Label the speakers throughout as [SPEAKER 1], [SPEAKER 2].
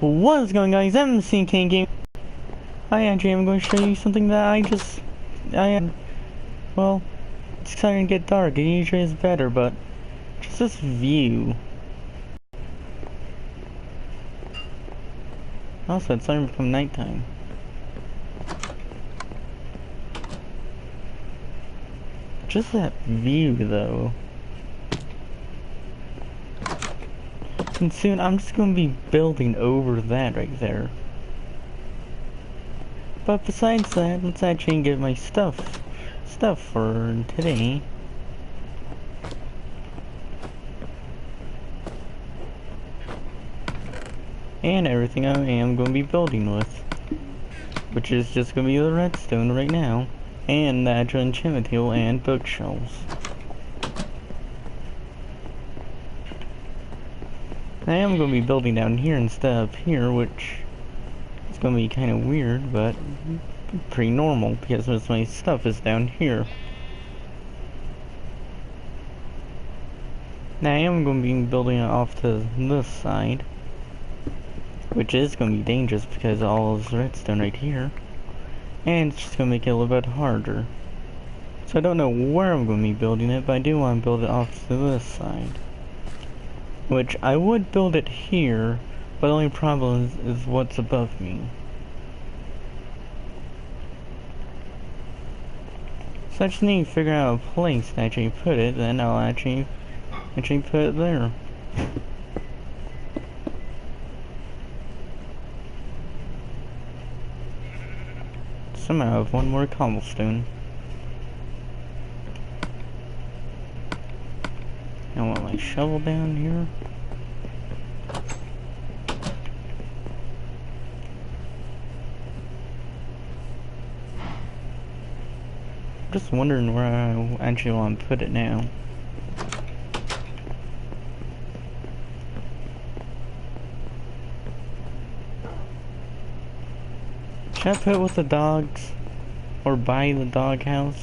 [SPEAKER 1] What is going on, guys? I'm King Game. I actually am going to show you something that well, it's starting to get dark. It usually is better, but just this view. Also, it's starting to become nighttime. Just that view, though. And soon, I'm just going to be building over that right there. But besides that, let's actually get my stuff for today. And everything I am going to be building with. Which is just going to be the redstone right now. And the actual enchantment table and bookshelves. I am going to be building down here instead of here, which is going to be kind of weird, but pretty normal because most of my stuff is down here. Now I am going to be building it off to this side, which is going to be dangerous because all this redstone right here, and it's just going to make it a little bit harder. So I don't know where I'm going to be building it, but I do want to build it off to this side. Which I would build it here, but the only problem is what's above me. So I just need to figure out a place to actually put it, then I'll actually put it there. Somehow I have one more cobblestone. I want my shovel down here. Just wondering where I actually want to put it now. Should I put it with the dogs? Or by the dog house?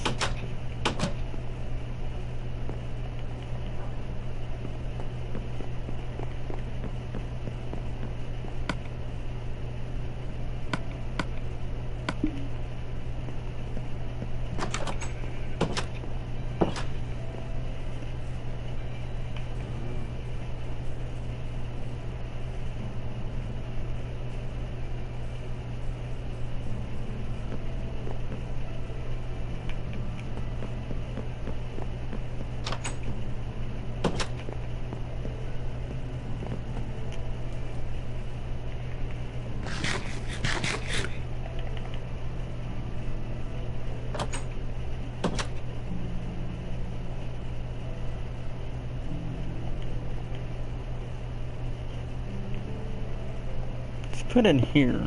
[SPEAKER 1] Put it here.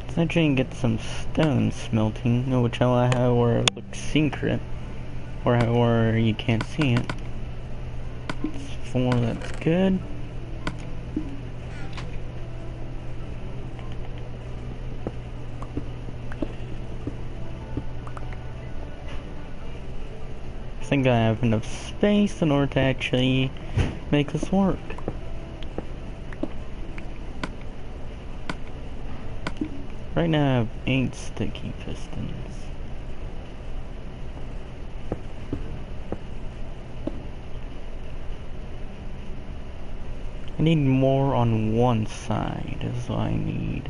[SPEAKER 1] Let's actually get some stone smelting, which I'll have where it looks secret, or where you can't see it. It's 4, that's good. I think I have enough space in order to actually make this work. Right now I have 8 sticky pistons. I need more on one side is what I need.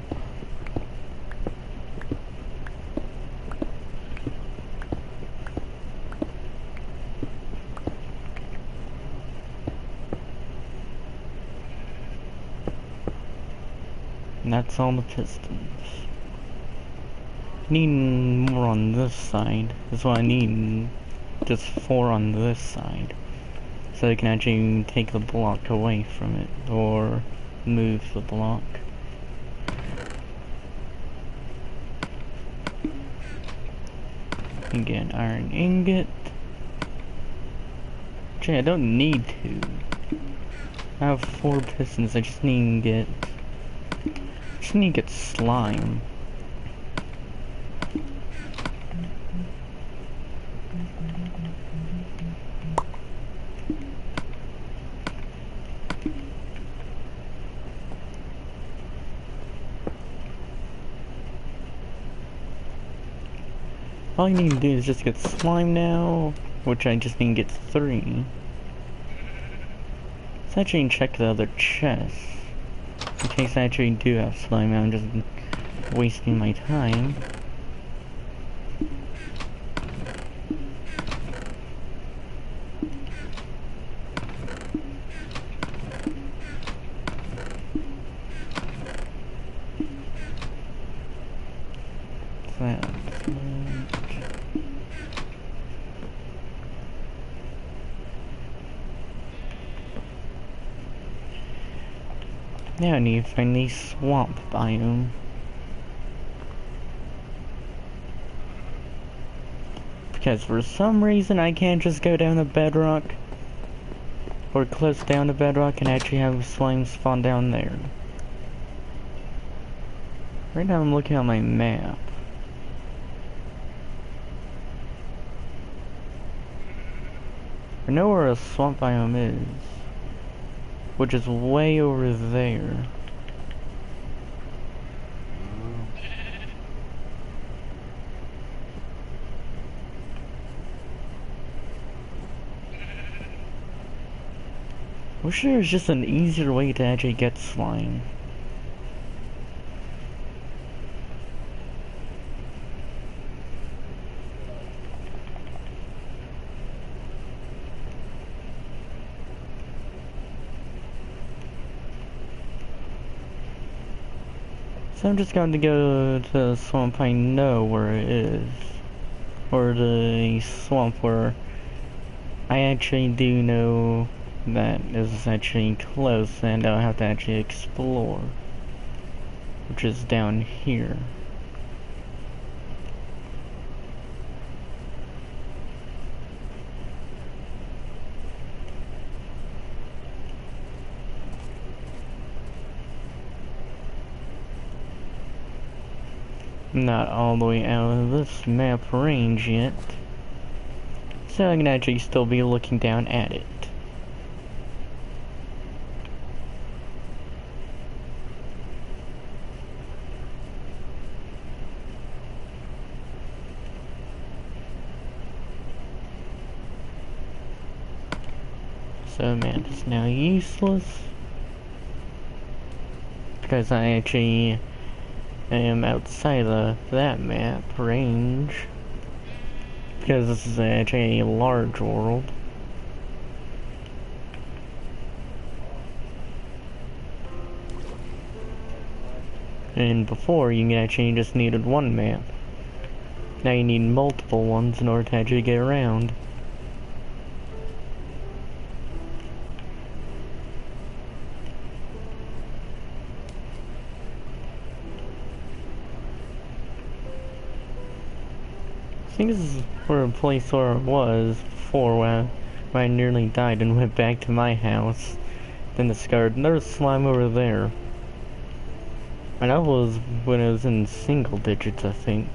[SPEAKER 1] And that's all the pistons. I need more on this side. That's why I need just 4 on this side. So I can actually take the block away from it, or move the block. Again, iron ingot. Actually, I don't need to. I have 4 pistons, I just need to get slime. All I need to do is just get slime now, which I just need to get 3. Let's actually check the other chest. In case I actually do have slime, I'm just wasting my time. Now I need to find the swamp biome. Because for some reason I can't just go down to bedrock or close down to bedrock and actually have slime spawn down there. Right now I'm looking at my map. I know where a swamp biome is, which is way over there. Wish there was just an easier way to actually get slime. So I'm just going to go to the swamp I know where it is. Or the swamp where I actually do know that is actually close and I'll have to actually explore. Which is down here. Not all the way out of this map range yet, so I can actually still be looking down at it. So man, it's now useless because I actually am outside of that map range, because this is actually a large world. And before, you actually just needed one map. Now you need multiple ones in order to actually get around. I think this is where a place where it was before when I nearly died and went back to my house. Then discovered there's slime over there. And that was when it was in single digits, I think.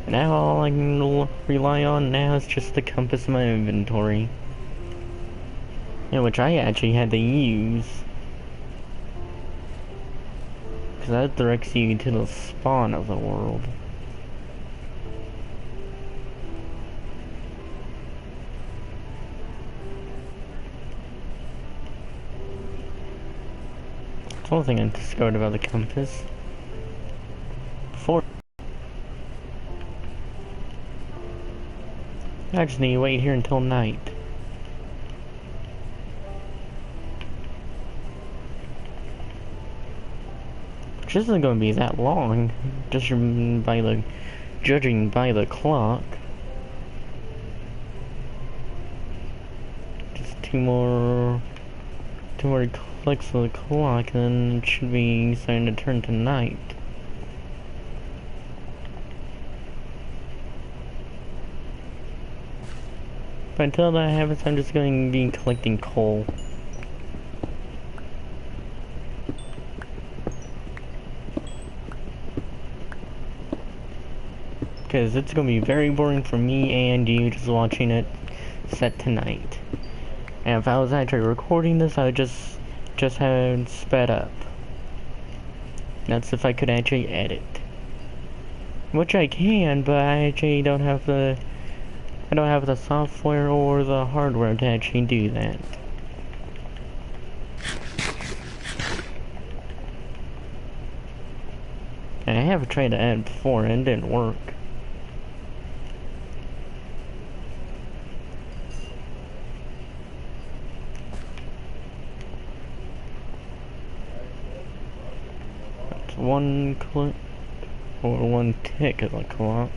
[SPEAKER 1] Now all I can rely on now is just the compass in my inventory. Yeah, which I actually had to use. Because that directs you to the spawn of the world. That's one thing I discovered about the compass. Before, I just need to wait here until night. Which isn't going to be that long, just judging by the clock. Just two more clicks of the clock, and then it should be starting to turn to night. But until that happens, I'm just going to be collecting coal. Because it's going to be very boring for me and you just watching it set to night. And if I was actually recording this, I would just have it sped up. That's if I could actually edit. Which I can, but I actually don't have the... I don't have the software or the hardware to actually do that. And I have tried to edit before and it didn't work. That's one click, or one tick is like a lot.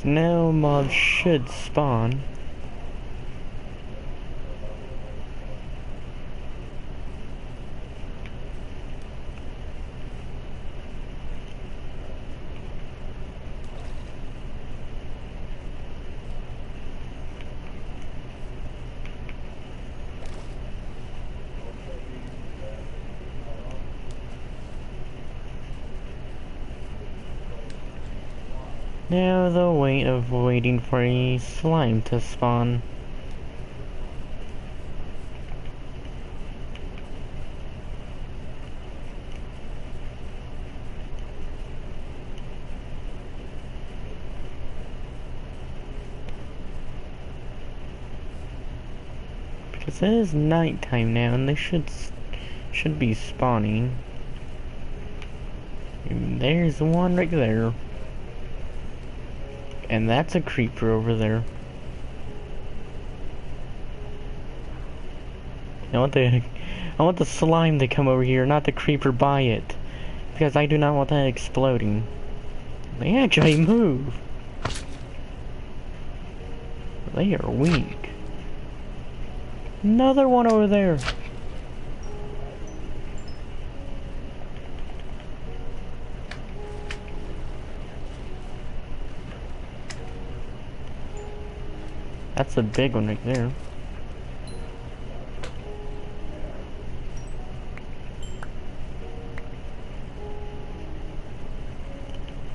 [SPEAKER 1] Now mobs should spawn. Now the wait of waiting for a slime to spawn. Because it is nighttime now and they should be spawning. And there's one right there. And that's a creeper over there. I want the slime to come over here, not the creeper by it. Because I do not want that exploding. They actually move. They are weak. Another one over there. That's a big one right there.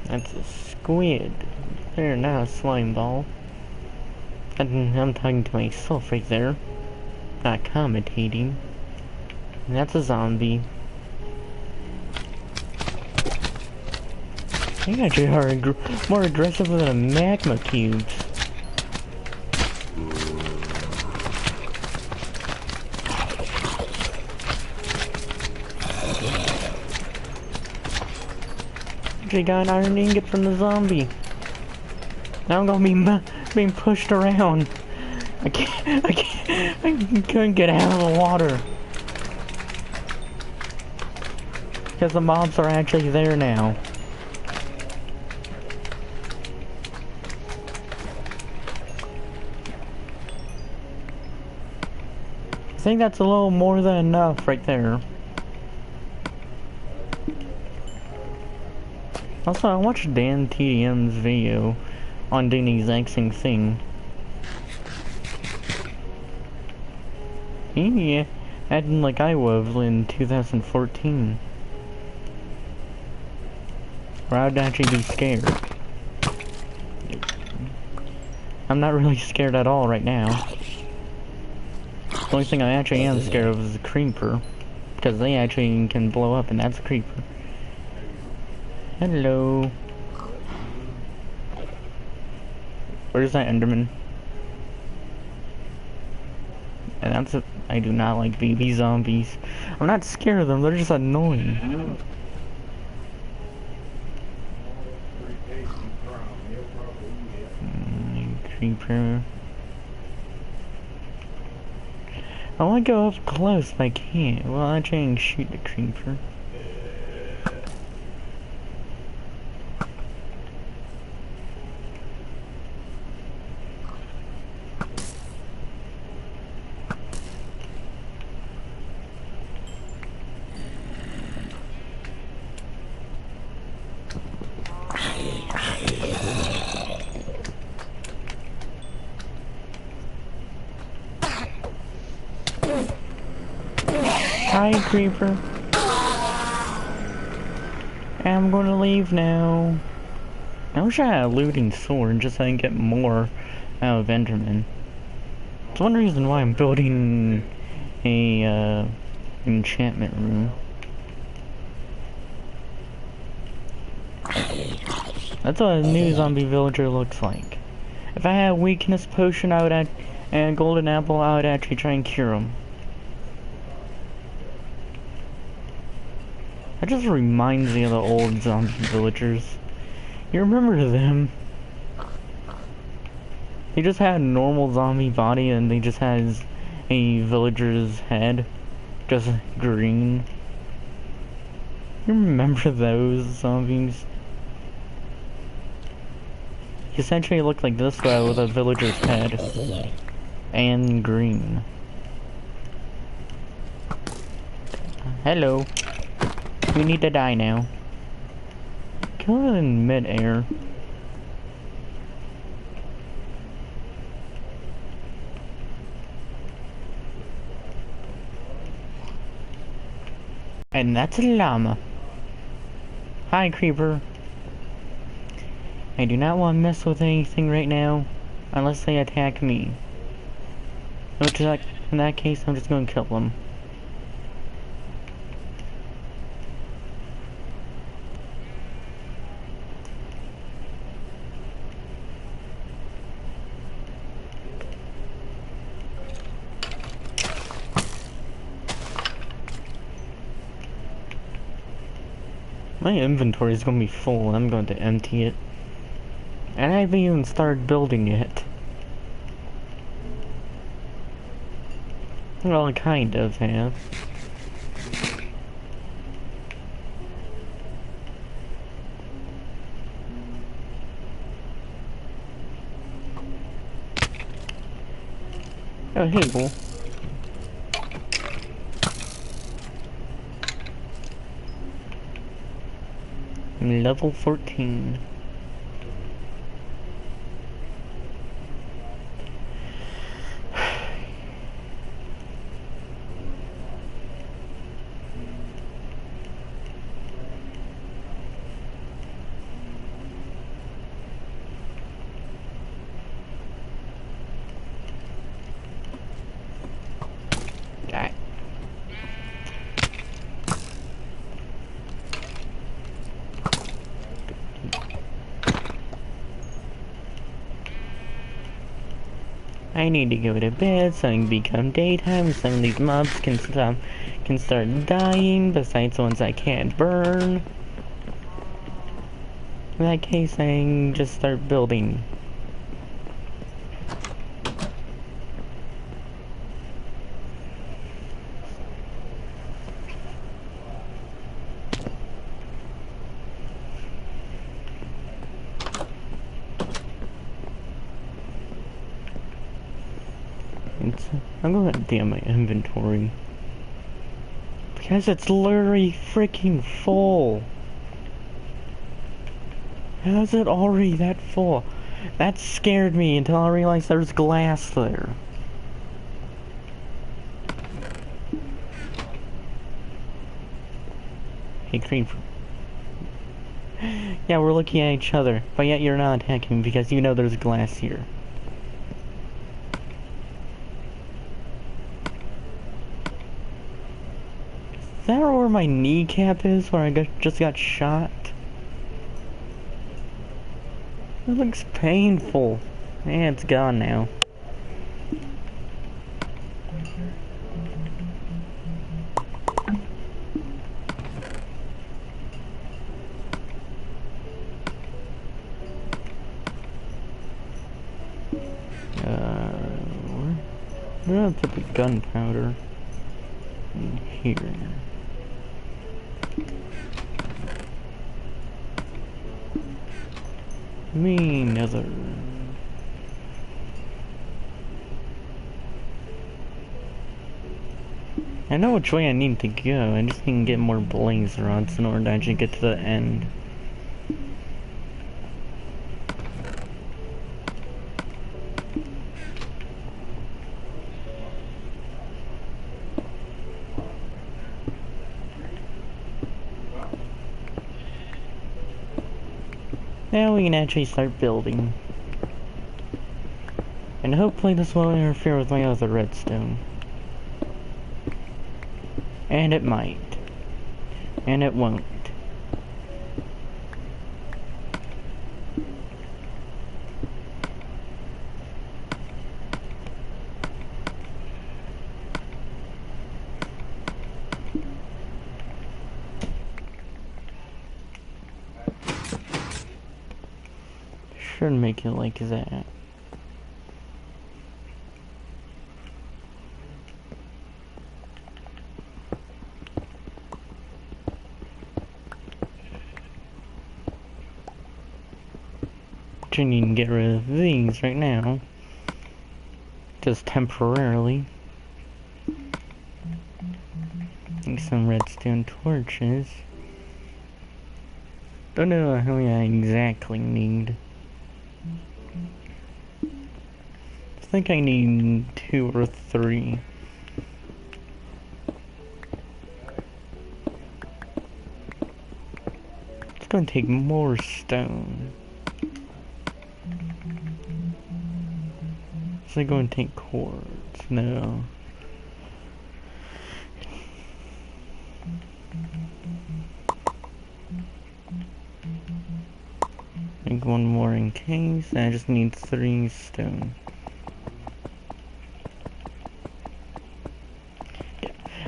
[SPEAKER 1] That's a squid. There, now a slime ball. I'm talking to myself right there. Not commentating. And that's a zombie. They actually are more aggressive than a magma cubes. Actually got an iron ingot from the zombie. Now I'm gonna be being pushed around. I couldn't get out of the water. Because the mobs are actually there now. I think that's a little more than enough right there. Also, I watched Dan TDM's video on doing the exact same thing. He acting like I was in 2014. Where I'd actually be scared. I'm not really scared at all right now. The only thing I actually am scared of is the creeper. Because they actually can blow up and that's a creeper. Hello. Where's that Enderman? And that's it. I do not like baby zombies. I'm not scared of them, they're just annoying. Creeper. I want to go up close, but I can't. Well, I try and shoot the creeper. Hi, creeper. I'm gonna leave now. I wish I had a looting sword just so I can get more out of Enderman. It's one reason why I'm building a enchantment room. That's what a new zombie villager looks like. If I had a weakness potion, I would add, and a golden apple, I would actually try and cure him. That just reminds me of the old zombie villagers. You remember them? They just had a normal zombie body and they just had a villager's head. Just green. You remember those zombies? He essentially looked like this guy with a villager's head. And green. Hello. We need to die now. Kill it in mid-air. And that's a llama. Hi, creeper. I do not want to mess with anything right now, unless they attack me. Which, like, in that case, I'm just going to kill them. My inventory is going to be full, and I'm going to empty it. And I haven't even started building yet. Well, I kind of have. Oh, hey, cool. I'm level 14. Die. I need to go to bed so it can become daytime. Some of these mobs can start dying, besides the ones I can't burn. In that case, I can just start building. I'm gonna empty my inventory. Because it's literally freaking full. How is it already that full? That scared me until I realized there's glass there. Hey, creeper. Yeah, we're looking at each other, but yet you're not attacking me because you know there's glass here. Is that where my kneecap is, where I just got shot? It looks painful. Yeah, it's gone now. I'm gonna put the gunpowder in here. Me nether. I know which way I need to go, I just need to get more blaze rods in order to actually get to the end. Now we can actually start building. And hopefully this won't interfere with my other redstone. And it might. And it won't. Should make it like that. I need to get rid of these right now. Just temporarily. Make some redstone torches. Don't know how many I exactly need. I think I need 2 or 3. It's gonna take more stone. Is it going to take quartz? No. Make 1 more in case. I just need 3 stone.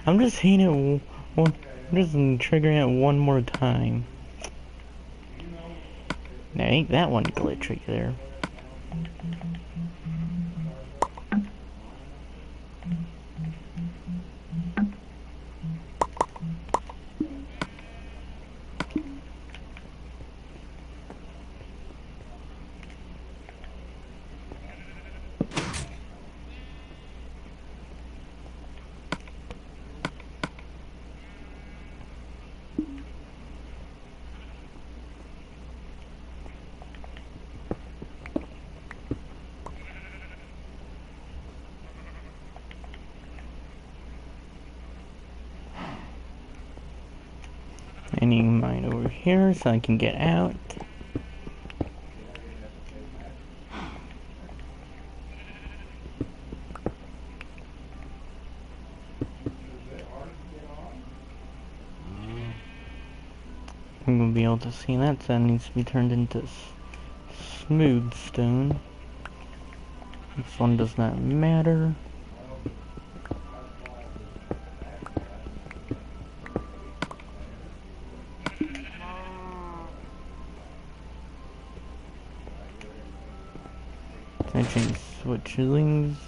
[SPEAKER 1] I'm just hitting it one. I'm just triggering it 1 more time. Now ain't that one glitch right there? I need mine over here so I can get out. I'm gonna be able to see that, so that needs to be turned into smooth stone. This one does not matter. I change switch things.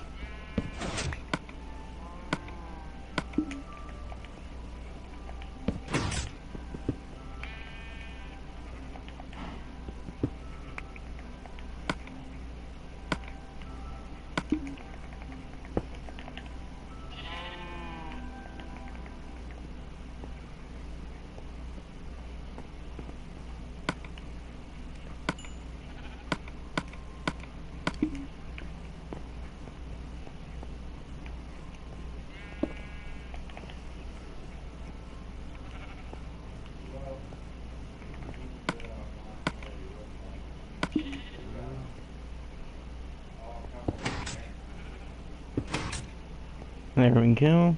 [SPEAKER 1] There we go.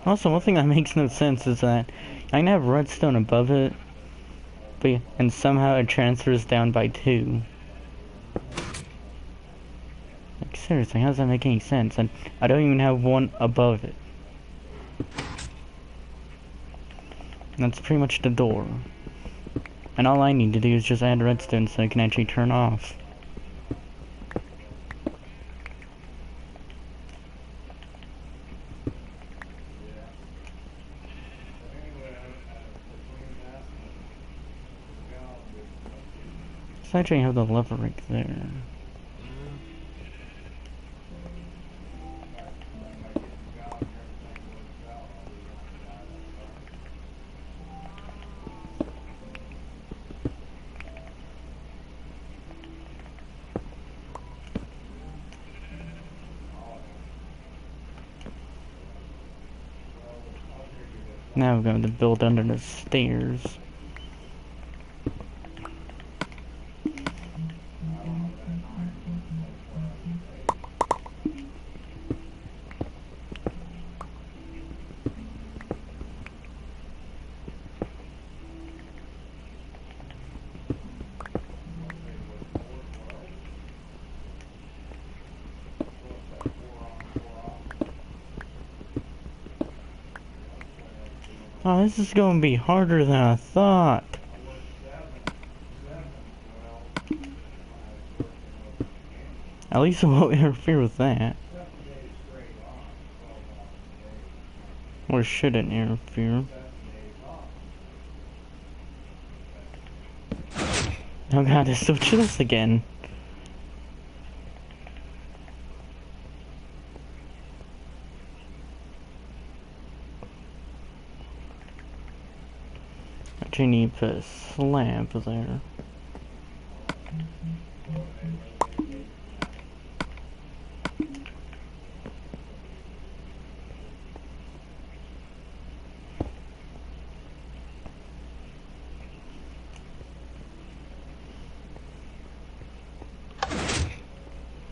[SPEAKER 1] Also, one thing that makes no sense is that I can have redstone above it, but and somehow it transfers down by 2. Like, seriously, how does that make any sense? And I don't even have 1 above it. And that's pretty much the door. And all I need to do is just add redstone so it can actually turn off. So I actually have the lever right there. Now we're going to build under the stairs. Oh, this is gonna be harder than I thought. At least it won't interfere with that. Or shouldn't interfere. Oh god, it's switch this again. Actually need to put a slab there.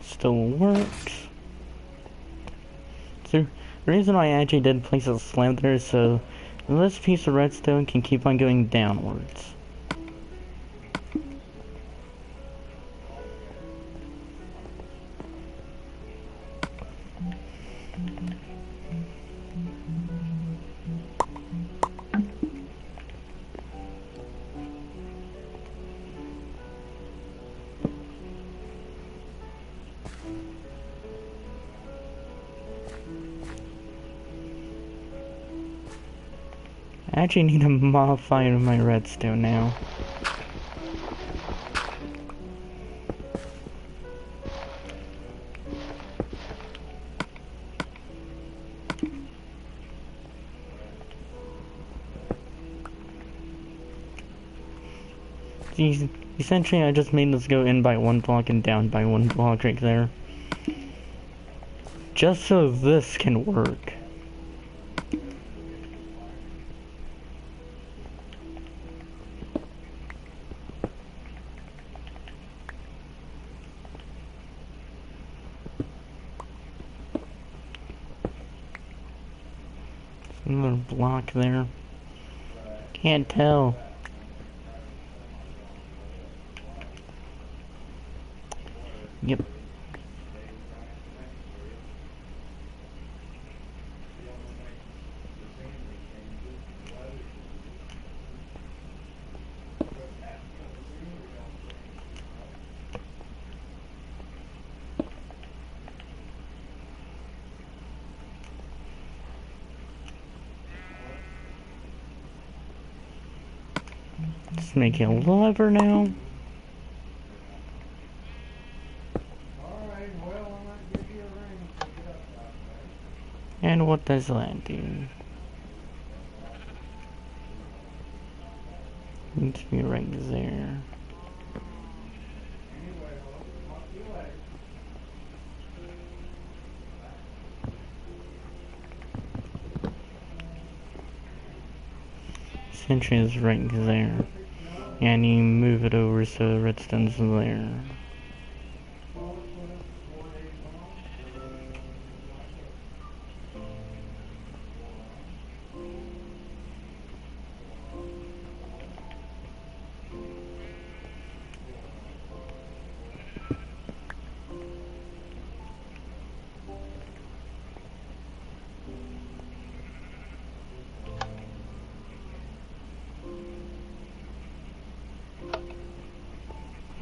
[SPEAKER 1] Still works. So, the reason why I actually did place a slab there is so this piece of redstone can keep on going downwards. I actually need to modify my redstone now. Essentially, I just made this go in by one block and down by one block right there. Just so this can work. Another block there. Can't tell. Yep. Just make it a lever now. And what does that do? Needs to be right there. Essentially is right there. And you move it over so the redstone's there.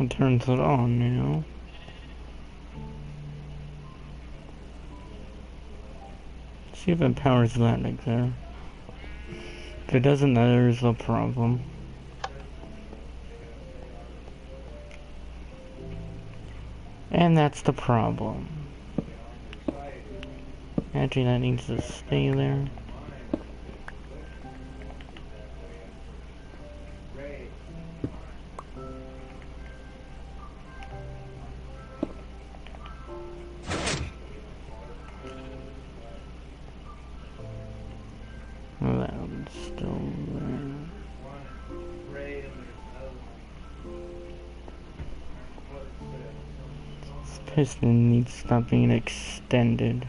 [SPEAKER 1] It turns it on now. See if it powers that right there. If it doesn't, there's a problem. And that's the problem. Actually, that needs to stay there. That one's still there. This piston needs to stop being extended.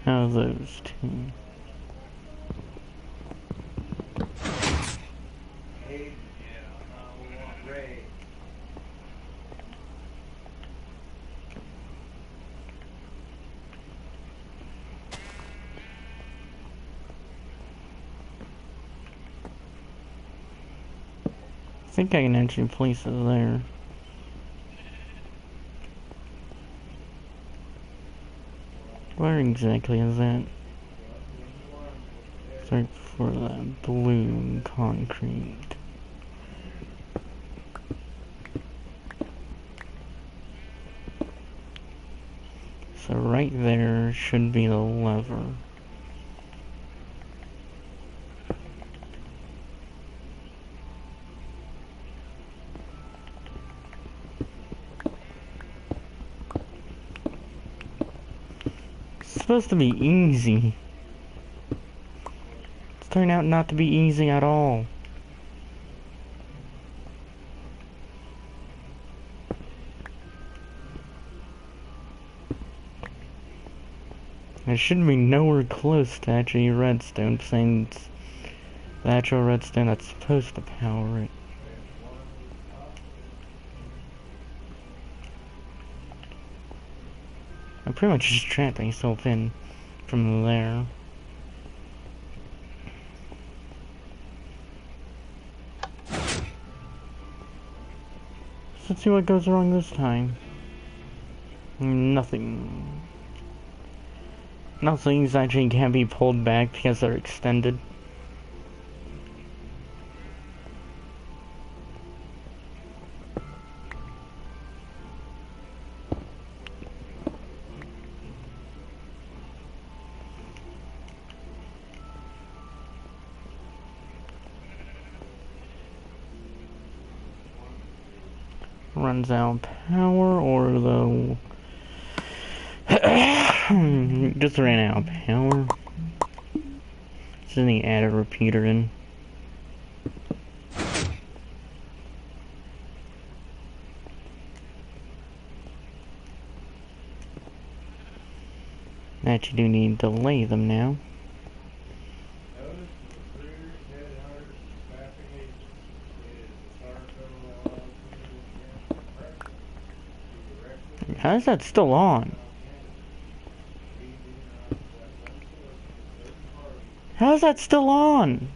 [SPEAKER 1] How are those two? think I can actually place it there. Where exactly is that? Search for that blue concrete. So right there should be the lever. It's supposed to be easy. It's turned out not to be easy at all. It should be nowhere close to actually redstone, saying it's the actual redstone that's supposed to power it. I'm pretty much just trapped myself in from there. Let's see what goes wrong this time. Nothing. Nothing's actually can't be pulled back because they're extended. Runs out of power, or the just ran out of power. So then he added a repeater in. Actually do need to lay them now. How is that still on? How is that still on?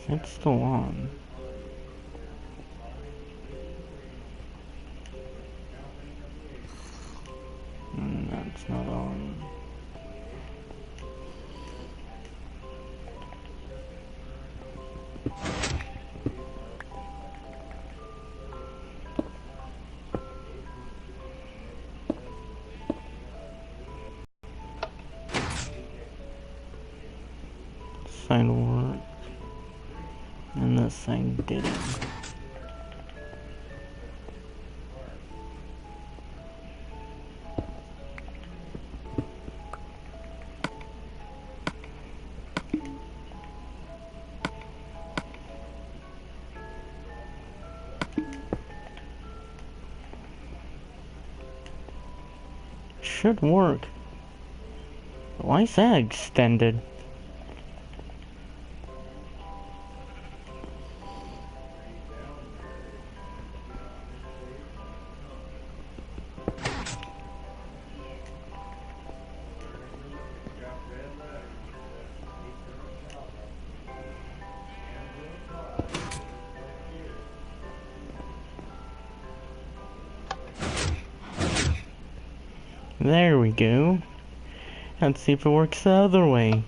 [SPEAKER 1] It's still on. That's not on. Side work. And this side didn't. Should work. Why is that extended? There we go. Let's see if it works the other way.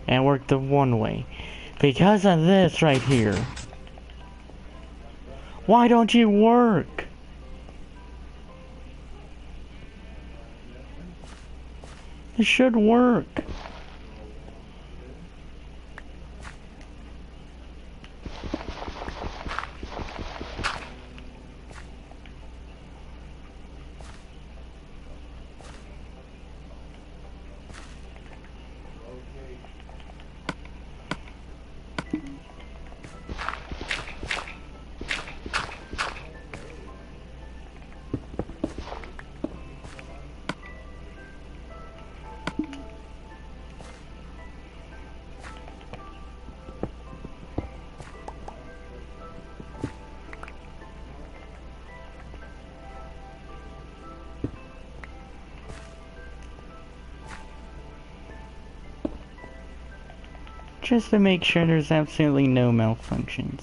[SPEAKER 1] And it worked the one way. Because of this right here. Why don't you work? It should work. just to make sure there's absolutely no malfunctions.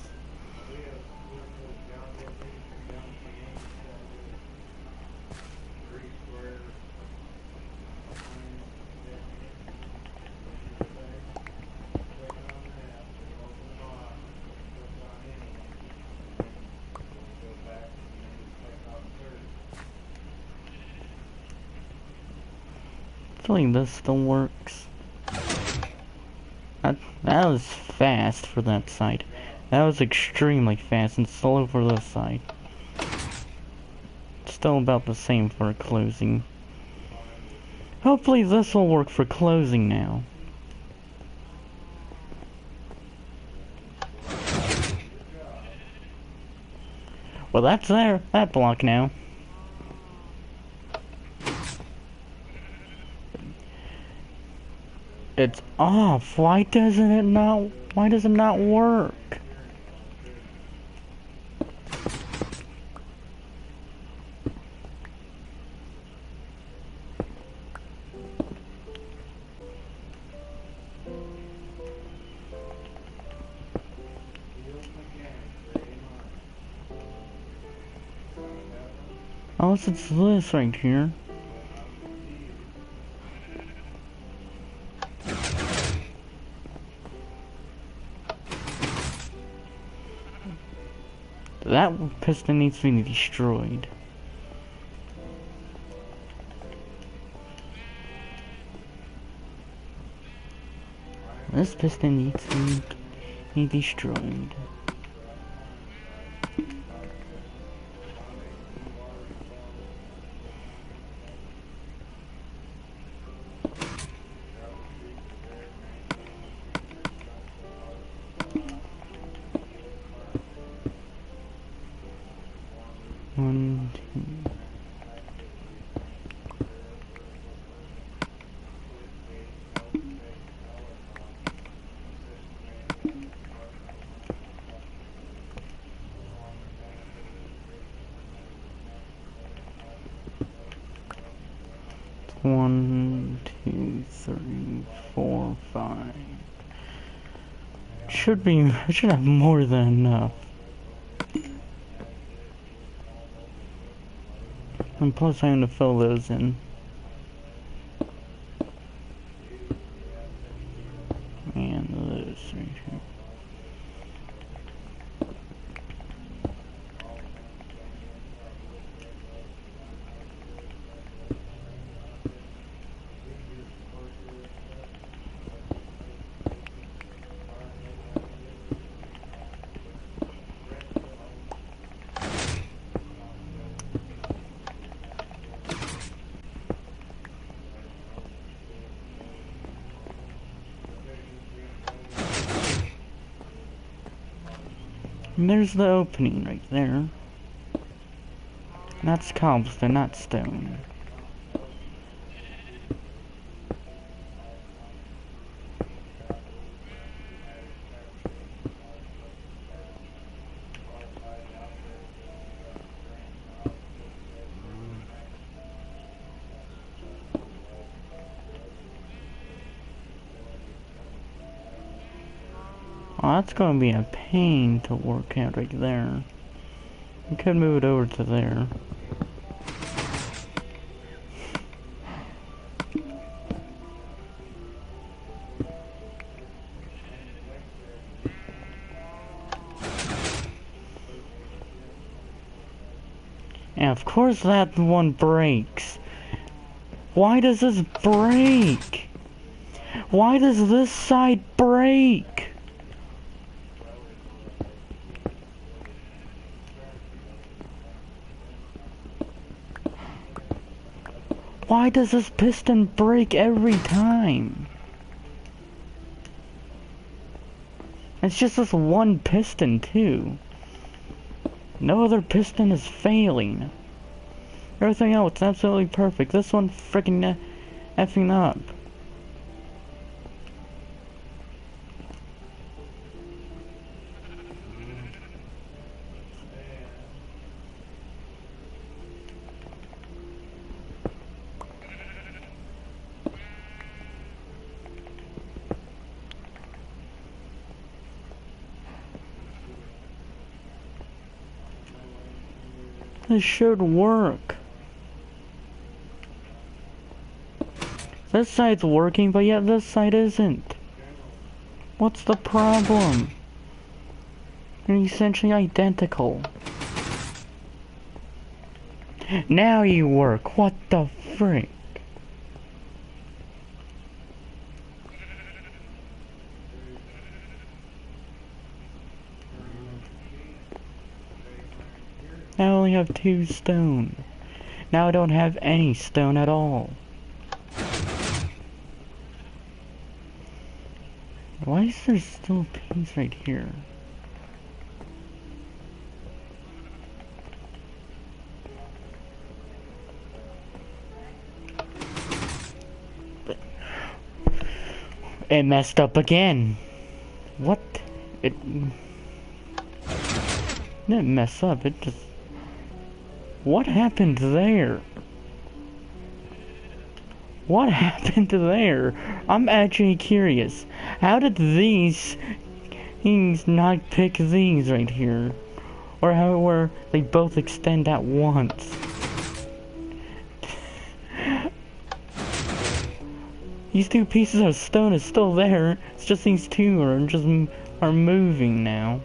[SPEAKER 1] Hopefully this still works. That was fast for that side. That was extremely fast and slow for this side. Still about the same for closing. Hopefully this will work for closing now. Well, that's there. That block now. It's off. Why does it not work? Unless it's this right here. That piston needs to be destroyed. This piston needs to be destroyed. One, two. One, two, three, four, five. Should have more than enough. And plus I'm gonna fill those in. And this right here. And there's the opening right there. That's cobblestone, not stone. Oh, that's gonna be a pain to work out right there. We could move it over to there. And of course that one breaks. Why does this break? Why does this side break? Why does this piston break every time? It's just this one piston too. No other piston is failing. Everything else is absolutely perfect. This one freaking effing up. This should work. This side's working, but yet this side isn't. What's the problem? They're essentially identical. Now you work. What the frick? I only have 2 stone. Now I don't have any stone at all. Why is there still a piece right here? It messed up again. What? It didn't mess up, it just... What happened there? What happened there? I'm actually curious. How did these things not pick these right here? Or how were they both extend at once? These 2 pieces of stone is still there. It's just these 2 are moving now.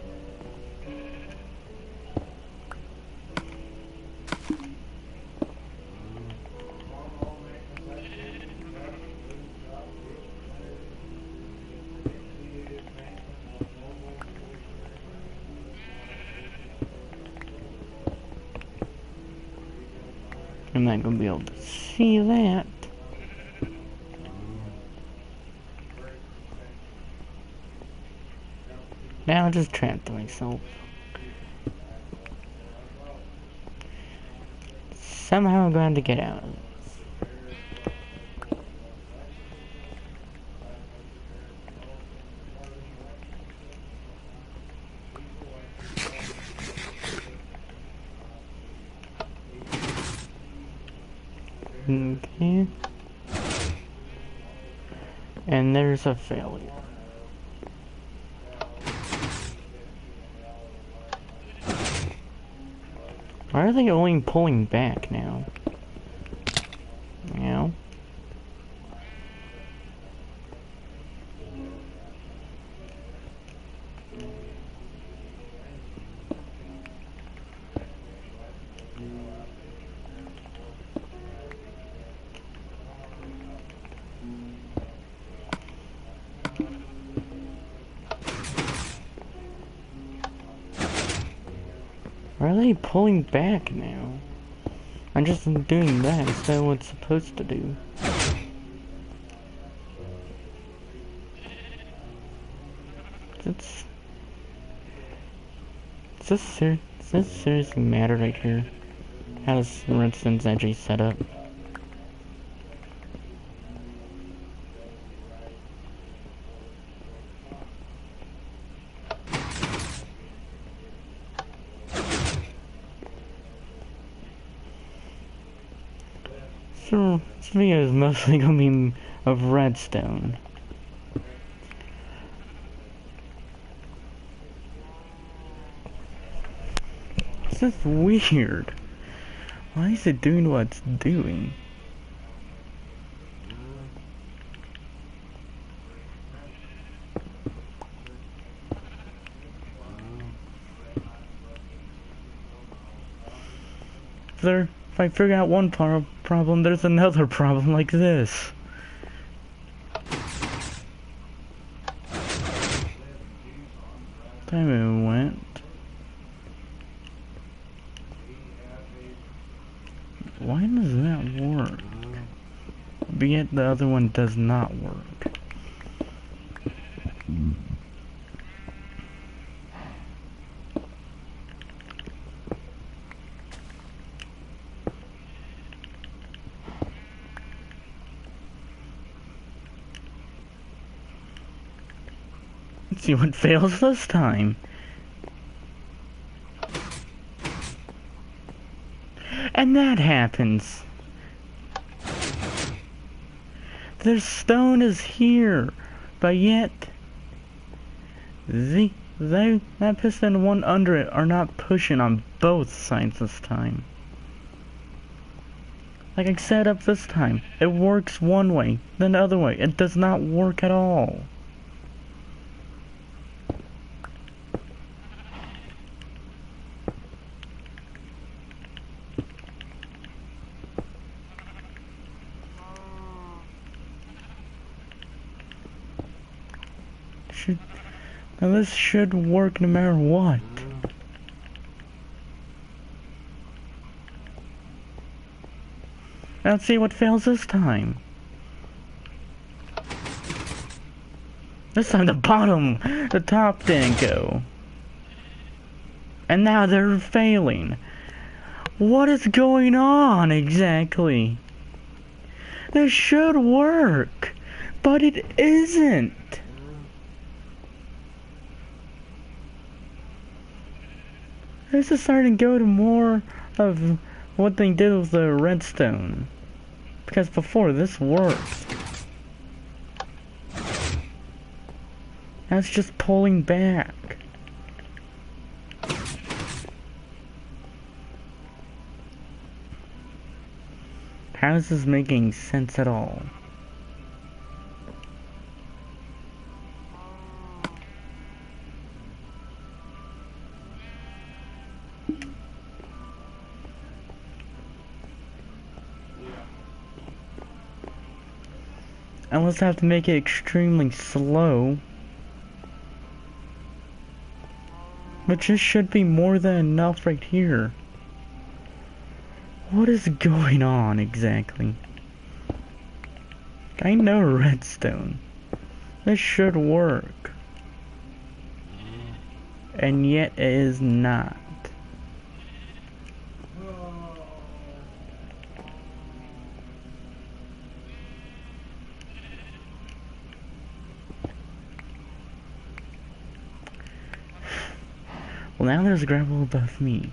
[SPEAKER 1] I'm not gonna be able to see that. Now I'll just trap myself. Somehow I'm going to get out of it. Okay. And there's a failure. Why are they only pulling back now? Yeah. Why are they pulling back now? I'm just doing that instead of what it's supposed to do. Does this seriously matter right here? How does redstone's actually set up? So, this video is mostly gonna be of redstone. This is weird. Why is it doing what it's doing? If I figure out one problem, there's another problem like this. Time it went. Why does that work? But yet the other one does not work. Let's see what fails this time. And that happens. The stone is here, but yet That piston and one under it are not pushing on both sides this time. Like I set up this time, it works one way, then the other way. It does not work at all. Now this should work no matter what. Now let's see what fails this time. This time the top didn't go. And now they're failing. What is going on exactly? This should work, but it isn't. This is starting to go to more of what they did with the redstone. Because before, this worked. Now it's just pulling back. How is this making sense at all? Unless I have to make it extremely slow. Which just should be more than enough right here. What is going on exactly? I know redstone. This should work. And yet it is not. Well, now there's gravel above me.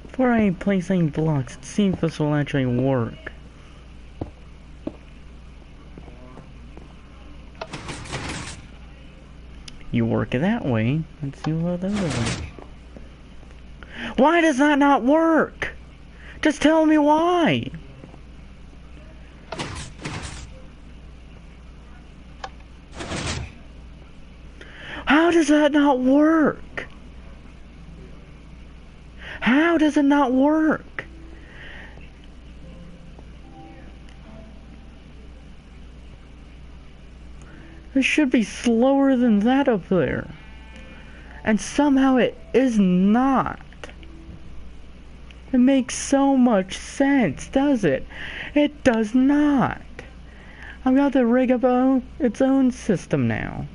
[SPEAKER 1] Before I place any blocks, let's see if this will actually work. You work it that way. Let's see what the other way. Why does that not work? Just tell me why. How does that not work? How does it not work? It should be slower than that up there. And somehow it is not. It makes so much sense, does it? It does not. I've got to rig up its own system now.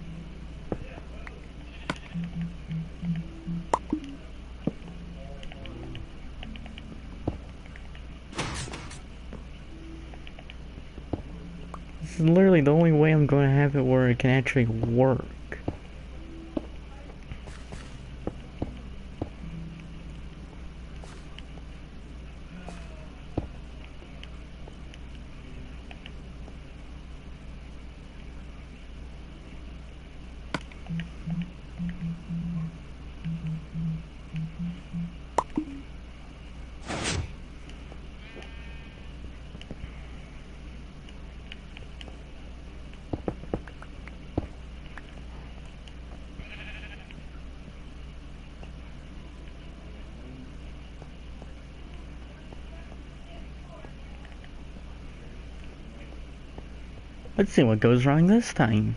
[SPEAKER 1] This is literally the only way I'm going to have it where it can actually work. Let's see what goes wrong this time.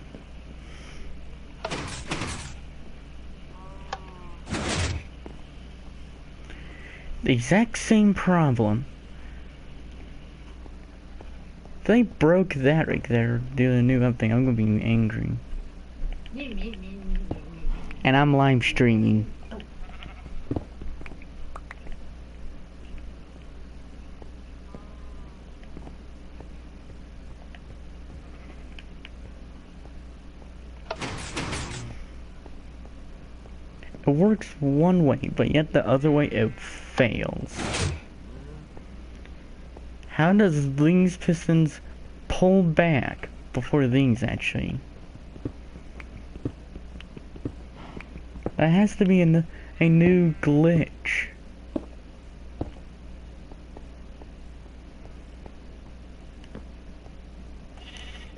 [SPEAKER 1] The exact same problem. If they broke that right there, do the new update, I'm gonna be angry. And I'm live streaming. It works one way, but yet the other way it fails. How does these pistons pull back before these actually? That has to be a new glitch.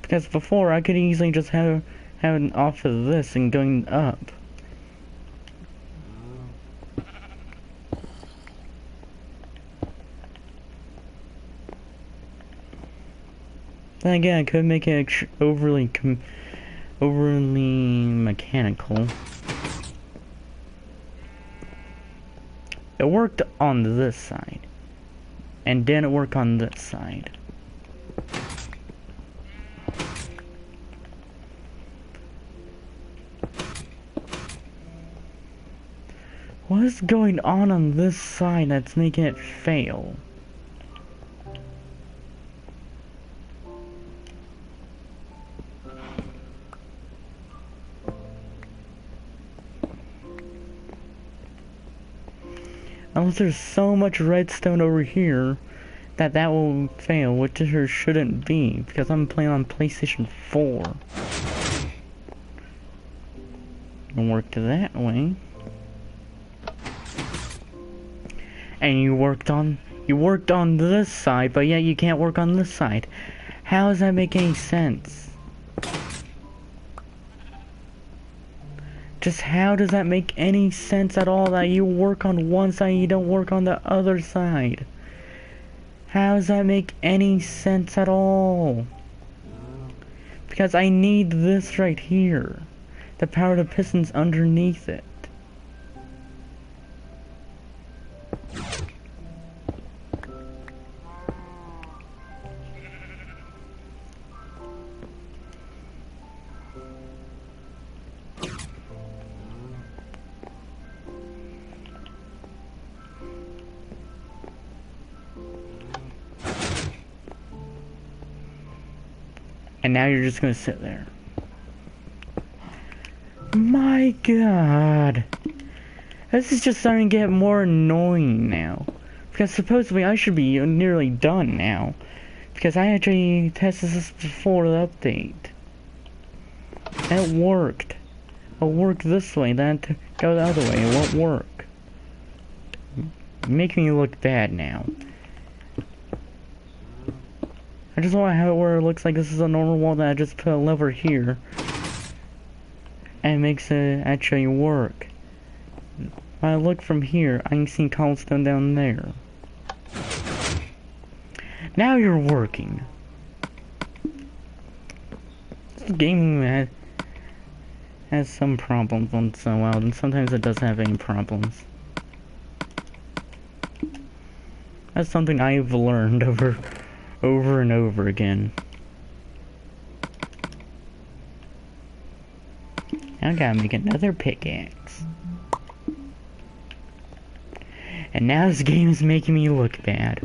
[SPEAKER 1] Because before I could easily just have it off of this and going up. Then again, I could make it overly mechanical. It worked on this side, and didn't work on this side. What is going on this side that's making it fail? Unless there's so much redstone over here that will fail, which there shouldn't be, because I'm playing on PlayStation 4. It worked that way. And you worked on this side, but yet you can't work on this side. How does that make any sense? Just how does that make any sense at all that you work on one side and you don't work on the other side? How does that make any sense at all? Because I need this right here to power the pistons underneath it. And now you're just gonna sit there. My god. This is just starting to get more annoying now. Because supposedly I should be nearly done now. Because I actually tested this before the update. And it worked. It worked this way, then to go the other way. It won't work. Making me look bad now. I just want to have it where it looks like this is a normal wall that I just put a lever here. And it makes it actually work. When I look from here, I can see cobblestone down there. Now you're working. This game has some problems once in a while, and sometimes it doesn't have any problems. That's something I've learned over and over again. Now I gotta make another pickaxe. And now this game is making me look bad.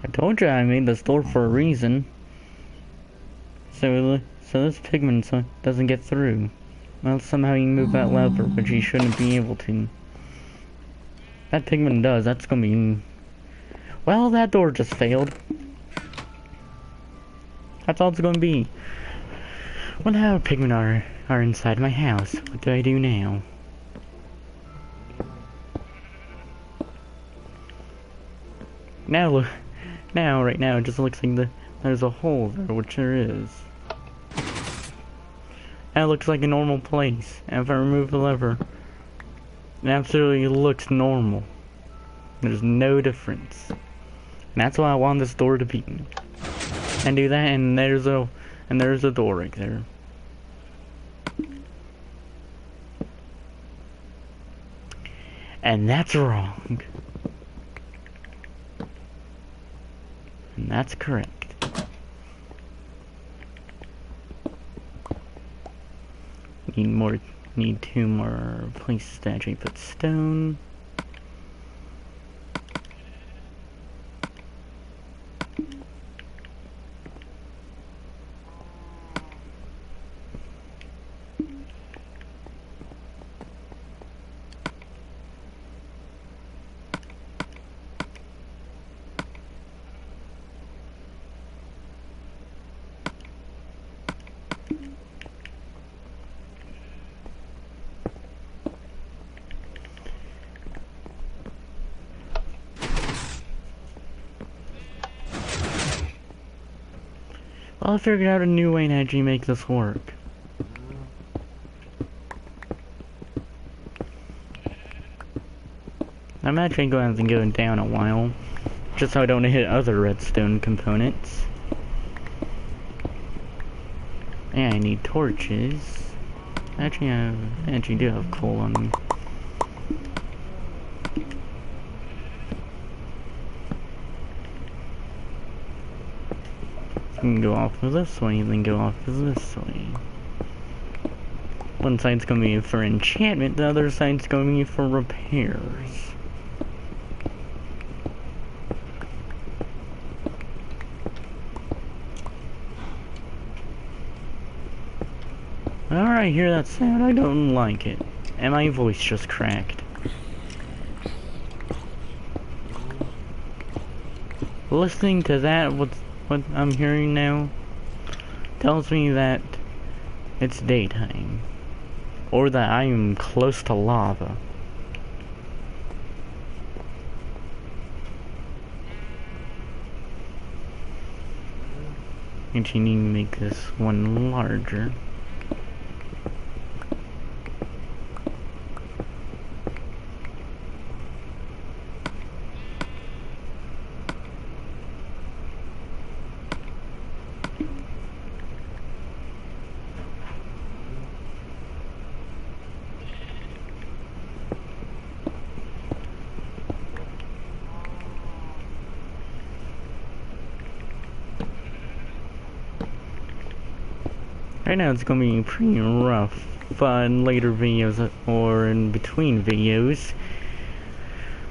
[SPEAKER 1] I told you I made this door for a reason. So this pigment doesn't get through. Well, somehow you can move that lever, but you shouldn't be able to. That pigment does, that's gonna be... Well, that door just failed. That's all it's gonna be. Well, now pigment are inside my house. What do I do now? Now look... right now, it just looks like there's a hole there, which there is. That looks like a normal place. And if I remove the lever, it absolutely looks normal. There's no difference. And that's why I want this door to be. And do that, and there's a door right there. And that's wrong. And that's correct. need 2 more places to actually put stone. Well, I figured out a new way to actually make this work. I'm actually going to go down a while, just so I don't hit other redstone components. And I need torches. Actually, I actually do have coal on me. You can go off of this way, then go off of this way. One side's gonna be for enchantment, the other side's gonna be for repairs. Alright, hear that sound? I don't like it. And my voice just cracked. Listening to that, what I'm hearing now, tells me that it's daytime. Or that I am close to lava. And you need to make this one larger. Right now it's gonna be pretty rough, but in later videos or in between videos,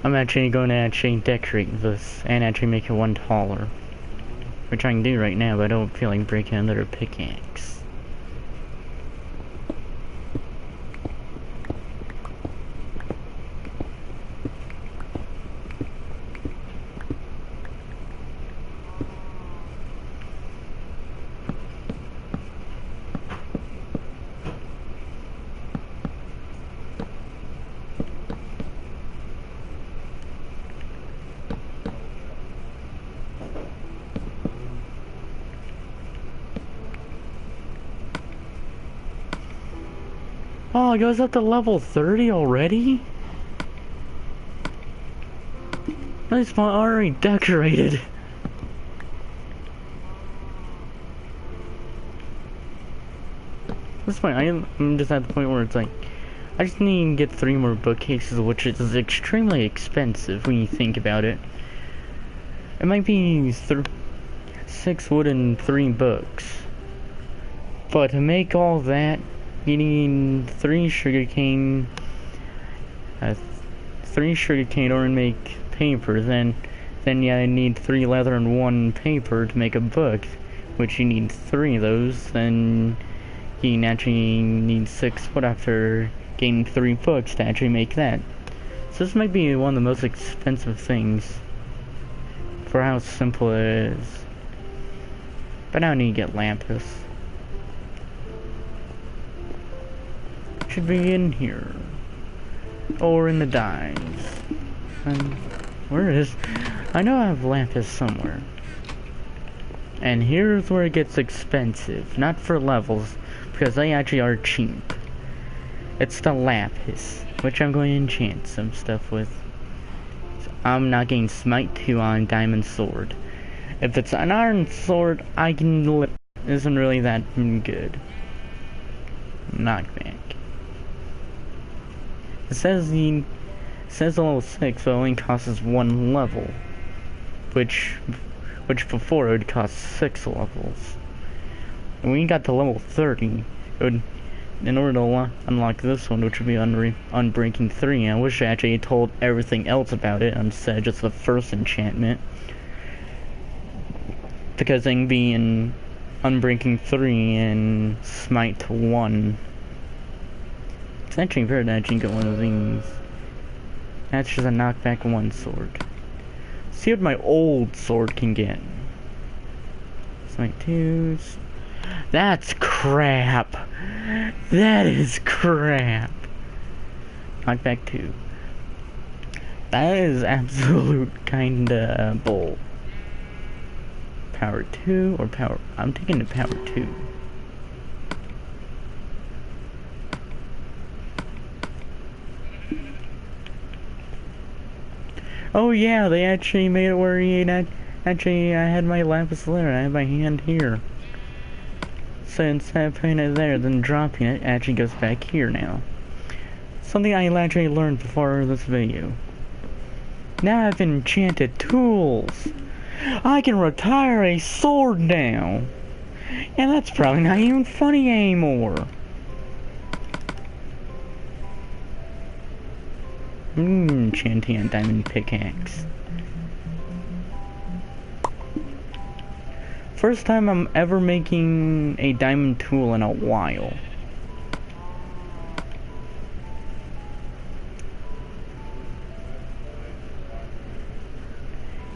[SPEAKER 1] I'm actually going to actually decorate this and actually make it one taller. Which I can do right now, but I don't feel like breaking another pickaxe. Oh, it goes up to level 30 already? This spot already decorated. At this point, I'm just at the point where it's like, I just need to get 3 more bookcases, which is extremely expensive when you think about it. It might be 6 wood and 3 books. But to make all that, you need 3 sugarcane, 3 sugarcane or make paper. Then yeah, I need 3 leather and 1 paper to make a book, which you need 3 of those. Then you naturally need 6 wood after getting 3 books to actually make that. So this might be one of the most expensive things for how simple it is. But now I need to get lapis. Should be in here. Or in the dyes. Where is... I know I have lapis somewhere. And here's where it gets expensive. Not for levels, because they actually are cheap. It's the lapis, which I'm going to enchant some stuff with. So I'm not getting smite 2 on diamond sword. If it's an iron sword, I can live. Isn't really that good. Knockback. It says level 6, but it only costs 1 level, which before it would cost 6 levels. And when you got to level 30, in order to unlock this one, which would be Unbreaking 3, I wish I actually told everything else about it instead of just the first enchantment. Because they can be in Unbreaking 3 and Smite 1. It's actually very to actually get one of these. That's just a knockback 1 sword. See what my old sword can get. Smite 2. That's crap. That is crap. Knockback 2. That is absolute kinda bull. Power 2 or power... I'm taking the power 2. Oh yeah, they actually made it where actually I had my lapis there, I had my hand here. So instead of putting it there, then dropping it, actually goes back here now. Something I actually learned before this video. Now I have enchanted tools. I can retire a sword now. And that's probably not even funny anymore. Enchanting a diamond pickaxe. First time I'm ever making a diamond tool in a while.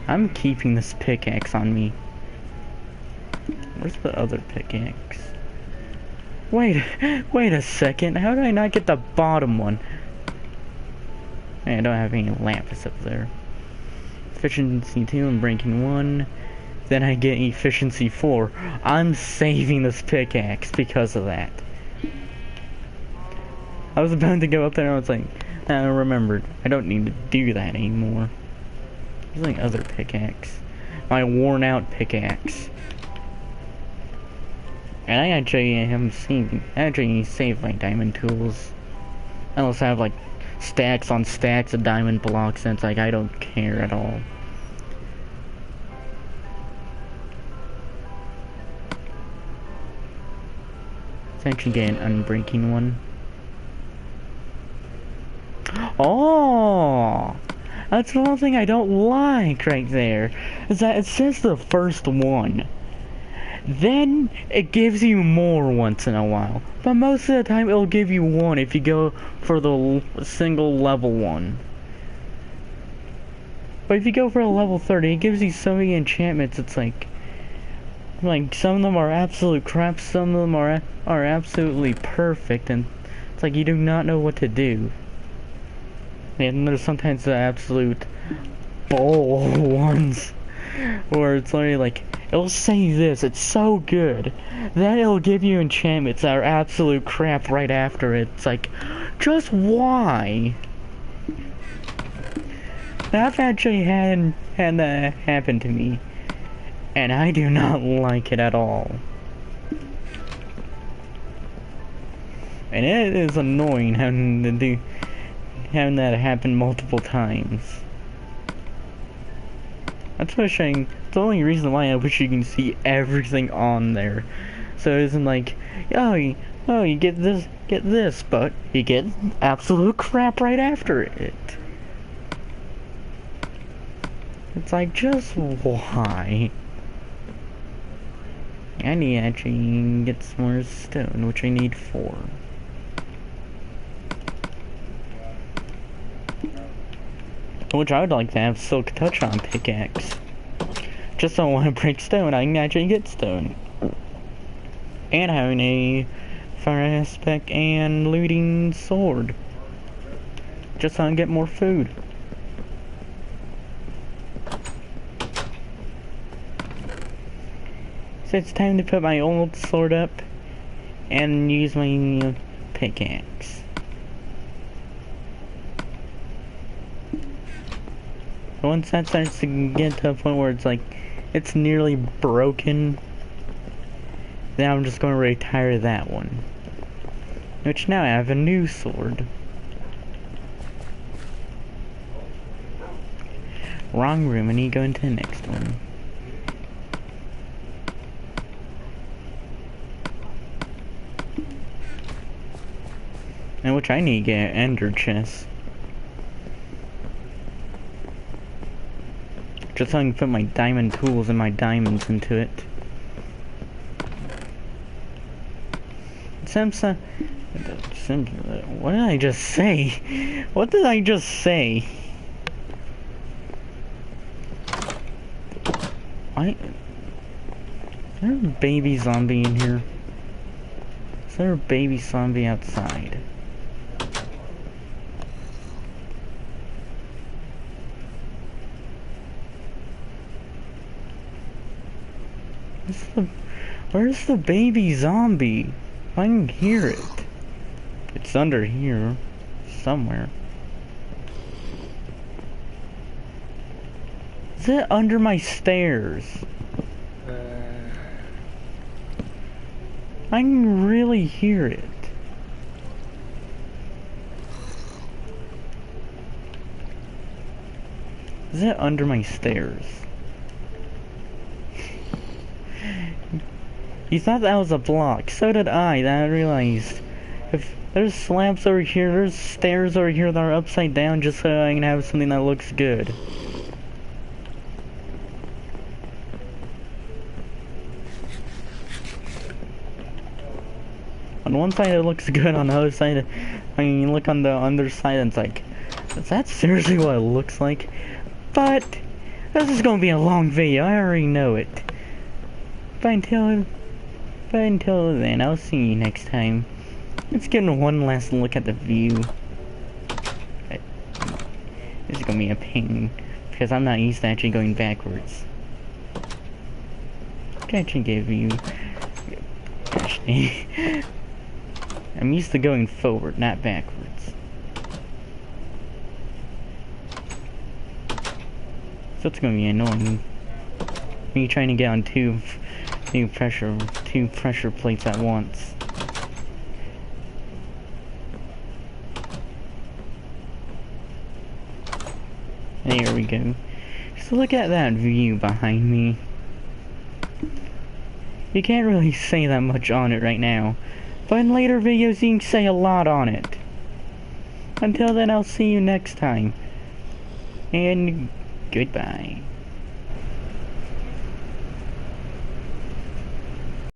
[SPEAKER 1] I'm keeping this pickaxe on me. Where's the other pickaxe? Wait a second. How did I not get the bottom one? I don't have any lapis up there. Efficiency 2 and breaking 1. Then I get efficiency 4. I'm saving this pickaxe because of that. I was about to go up there and I was like, I remembered. I don't need to do that anymore. There's like other pickaxe. My worn out pickaxe. And I actually am save my diamond tools. Unless I have like stacks on stacks of diamond blocks, and it's like I don't care at all. Let's actually get an unbreaking one. Oh! That's the one thing I don't like right there. Is that it says the first one. Then it gives you more once in a while. But most of the time it'll give you one if you go for the single level one. But if you go for a level 30, it gives you so many enchantments, it's like some of them are absolute crap, some of them are absolutely perfect, and it's like you do not know what to do. And there's sometimes the absolute bull ones where it's literally like, it'll say this, it's so good, then it'll give you enchantments that are absolute crap right after it. It's like, just why? I've actually had that happen to me, and I do not like it at all. And it is annoying having that happen multiple times. That's the only reason why I wish you can see everything on there. So it isn't like, oh, you get this, but you get absolute crap right after it. It's like, just why? I need to actually get some more stone, which I need 4. Which I would like to have Silk Touch on pickaxe. Just so I want to break stone, I can actually get stone. And having a fire aspect and looting sword. Just so I can get more food. So it's time to put my old sword up and use my pickaxe. Once that starts to get to a point where it's like, it's nearly broken, then I'm just going to retire that one. Which now I have a new sword. Wrong room, I need to go into the next one. And which I need to get ender chest. Just so I can put my diamond tools and my diamonds into it. Simpson. What did I just say? What did I just say? Is there a baby zombie in here? Is there a baby zombie outside? Where's the baby zombie? I can hear it. It's under here. Somewhere. Is it under my stairs? I can really hear it. Is it under my stairs? You thought that was a block. So did I. Then I realized if there's slabs over here, there's stairs over here that are upside down just so I can have something that looks good. On one side it looks good, on the other side, I mean, you look on the underside and it's like, is that seriously what it looks like? But, this is gonna be a long video, I already know it. But until then, I'll see you next time. Let's get one last look at the view. This is gonna be a pain, because I'm not used to actually going backwards. I can actually give you... Actually... I'm used to going forward, not backwards. So it's gonna be annoying. Me trying to get on two pressure plates at once. There we go. So look at that view behind me. You can't really say that much on it right now, but in later videos you can say a lot on it. Until then, I'll see you next time. And goodbye.